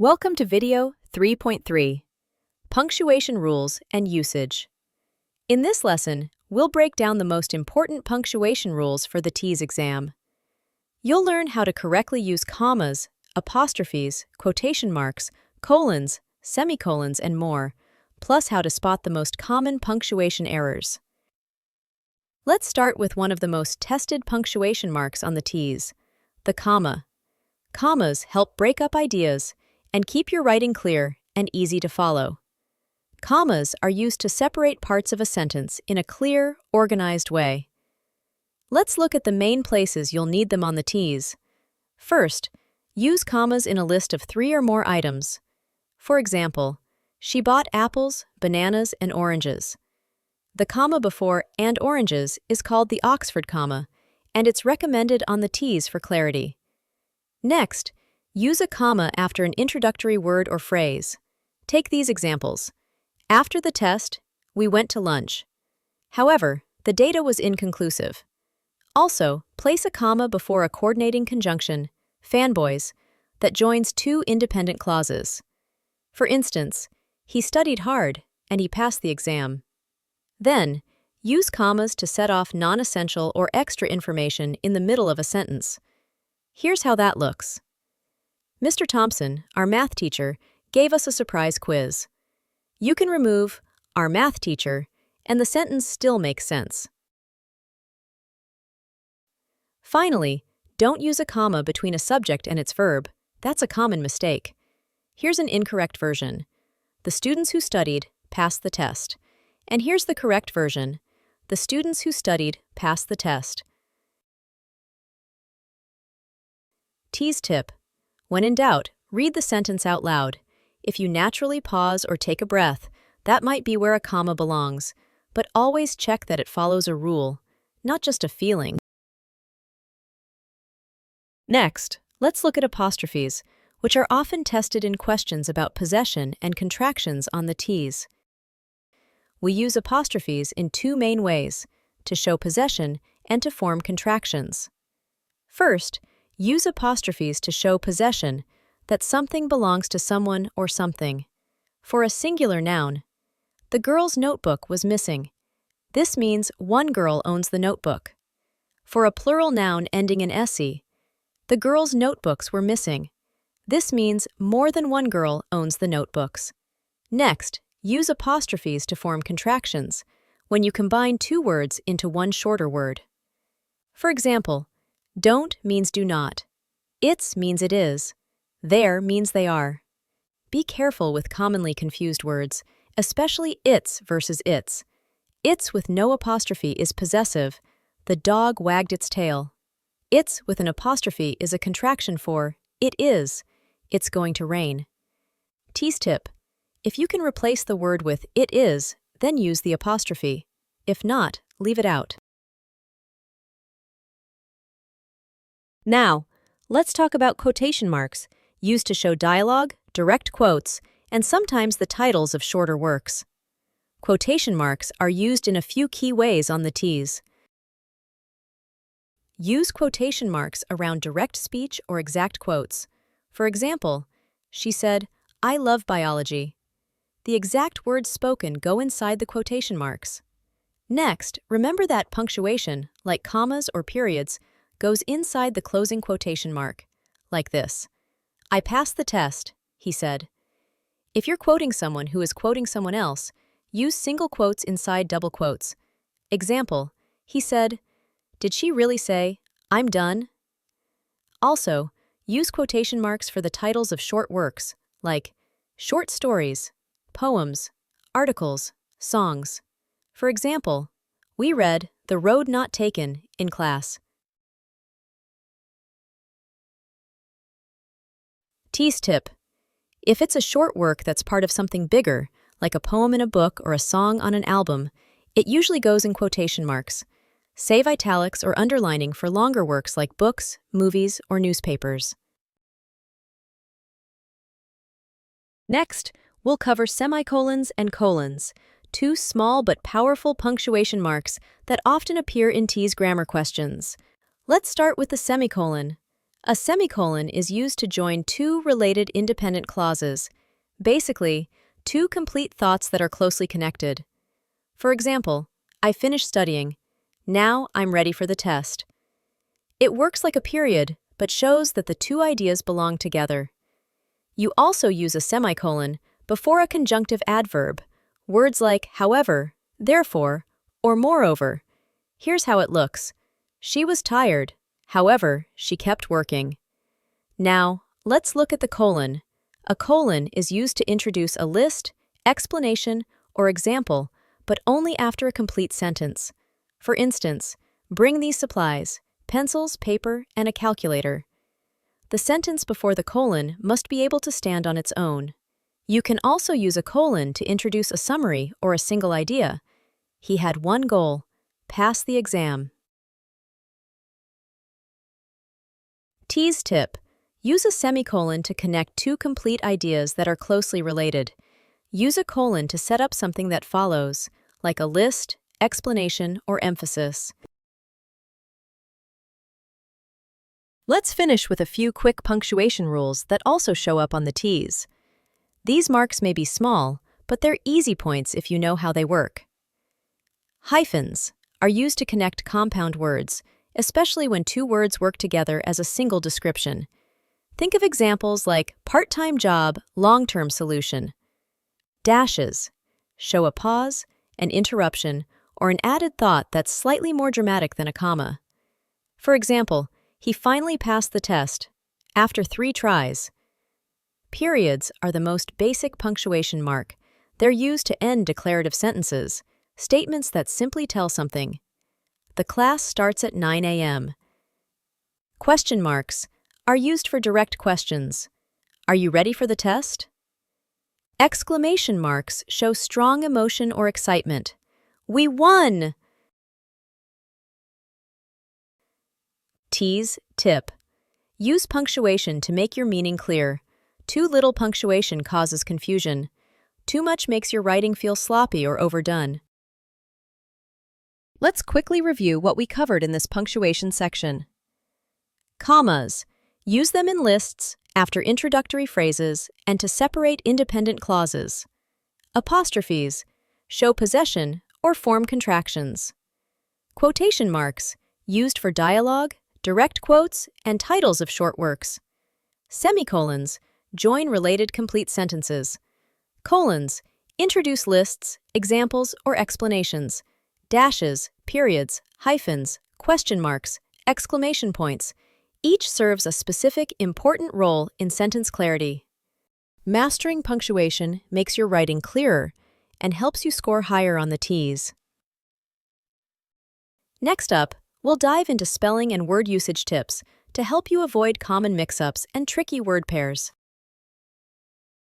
Welcome to Video 3.3, Punctuation Rules and Usage. In this lesson, we'll break down the most important punctuation rules for the TEAS exam. You'll learn how to correctly use commas, apostrophes, quotation marks, colons, semicolons, and more, plus how to spot the most common punctuation errors. Let's start with one of the most tested punctuation marks on the TEAS, the comma. Commas help break up ideas and keep your writing clear and easy to follow. Commas are used to separate parts of a sentence in a clear, organized way. Let's look at the main places you'll need them on the TEAS. First, use commas in a list of 3 or more items. For example, she bought apples, bananas, and oranges. The comma before "and oranges" is called the Oxford comma, and it's recommended on the TEAS for clarity. Next, use a comma after an introductory word or phrase. Take these examples. After the test, we went to lunch. However, the data was inconclusive. Also, place a comma before a coordinating conjunction, fanboys, that joins 2 independent clauses. For instance, he studied hard and he passed the exam. Then, use commas to set off non-essential or extra information in the middle of a sentence. Here's how that looks. Mr. Thompson, our math teacher, gave us a surprise quiz. You can remove "our math teacher" and the sentence still makes sense. Finally, don't use a comma between a subject and its verb. That's a common mistake. Here's an incorrect version. The students who studied passed the test. And here's the correct version. The students who studied passed the test. TEAS tip. When in doubt, read the sentence out loud. If you naturally pause or take a breath, that might be where a comma belongs, but always check that it follows a rule, not just a feeling. Next, let's look at apostrophes, which are often tested in questions about possession and contractions on the TEAS. We use apostrophes in 2 main ways, to show possession and to form contractions. First, use apostrophes to show possession, that something belongs to someone or something. For a singular noun, the girl's notebook was missing. This means one girl owns the notebook. For a plural noun ending in "se", the girls' notebooks were missing. This means more than one girl owns the notebooks. Next, use apostrophes to form contractions, when you combine 2 words into one shorter word. For example, don't means do not. It's means it is. There means they are. Be careful with commonly confused words, especially it's versus its. It's with no apostrophe is possessive. The dog wagged its tail. It's with an apostrophe is a contraction for it is. It's going to rain. TEAS tip. If you can replace the word with it is, then use the apostrophe. If not, leave it out. Now, let's talk about quotation marks, used to show dialogue, direct quotes, and sometimes the titles of shorter works. Quotation marks are used in a few key ways on the TEAS. Use quotation marks around direct speech or exact quotes. For example, she said, "I love biology." The exact words spoken go inside the quotation marks. Next, remember that punctuation, like commas or periods, goes inside the closing quotation mark, like this. "I passed the test," he said. If you're quoting someone who is quoting someone else, use single quotes inside double quotes. Example, he said, "Did she really say, 'I'm done'?" Also, use quotation marks for the titles of short works, like short stories, poems, articles, songs. For example, we read "The Road Not Taken" in class. TEAS tip. If it's a short work that's part of something bigger, like a poem in a book or a song on an album, it usually goes in quotation marks. Save italics or underlining for longer works like books, movies, or newspapers. Next, we'll cover semicolons and colons, 2 small but powerful punctuation marks that often appear in TEAS grammar questions. Let's start with the semicolon. A semicolon is used to join two related independent clauses, basically, two complete thoughts that are closely connected. For example, I finished studying. Now I'm ready for the test. It works like a period, but shows that the two ideas belong together. You also use a semicolon before a conjunctive adverb, words like however, therefore, or moreover. Here's how it looks. She was tired. However, she kept working. Now, let's look at the colon. A colon is used to introduce a list, explanation, or example, but only after a complete sentence. For instance, bring these supplies, pencils, paper, and a calculator. The sentence before the colon must be able to stand on its own. You can also use a colon to introduce a summary or a single idea. He had one goal: pass the exam. TEAS tip: use a semicolon to connect two complete ideas that are closely related. Use a colon to set up something that follows, like a list, explanation, or emphasis. Let's finish with a few quick punctuation rules that also show up on the TEAS. These marks may be small, but they're easy points if you know how they work. Hyphens are used to connect compound words, especially when two words work together as a single description. Think of examples like part-time job, long-term solution. Dashes show a pause, an interruption, or an added thought that's slightly more dramatic than a comma. For example, he finally passed the test, after 3 tries. Periods are the most basic punctuation mark. They're used to end declarative sentences, statements that simply tell something. The class starts at 9 a.m. Question marks are used for direct questions. Are you ready for the test? Exclamation marks show strong emotion or excitement. We won! TEAS tip: use punctuation to make your meaning clear. Too little punctuation causes confusion. Too much makes your writing feel sloppy or overdone. Let's quickly review what we covered in this punctuation section. Commas. Use them in lists, after introductory phrases, and to separate independent clauses. Apostrophes. Show possession or form contractions. Quotation marks. Used for dialogue, direct quotes, and titles of short works. Semicolons. Join related complete sentences. Colons. Introduce lists, examples, or explanations. Dashes, periods, hyphens, question marks, exclamation points. Each serves a specific, important role in sentence clarity. Mastering punctuation makes your writing clearer and helps you score higher on the TEAS. Next up, we'll dive into spelling and word usage tips to help you avoid common mix-ups and tricky word pairs.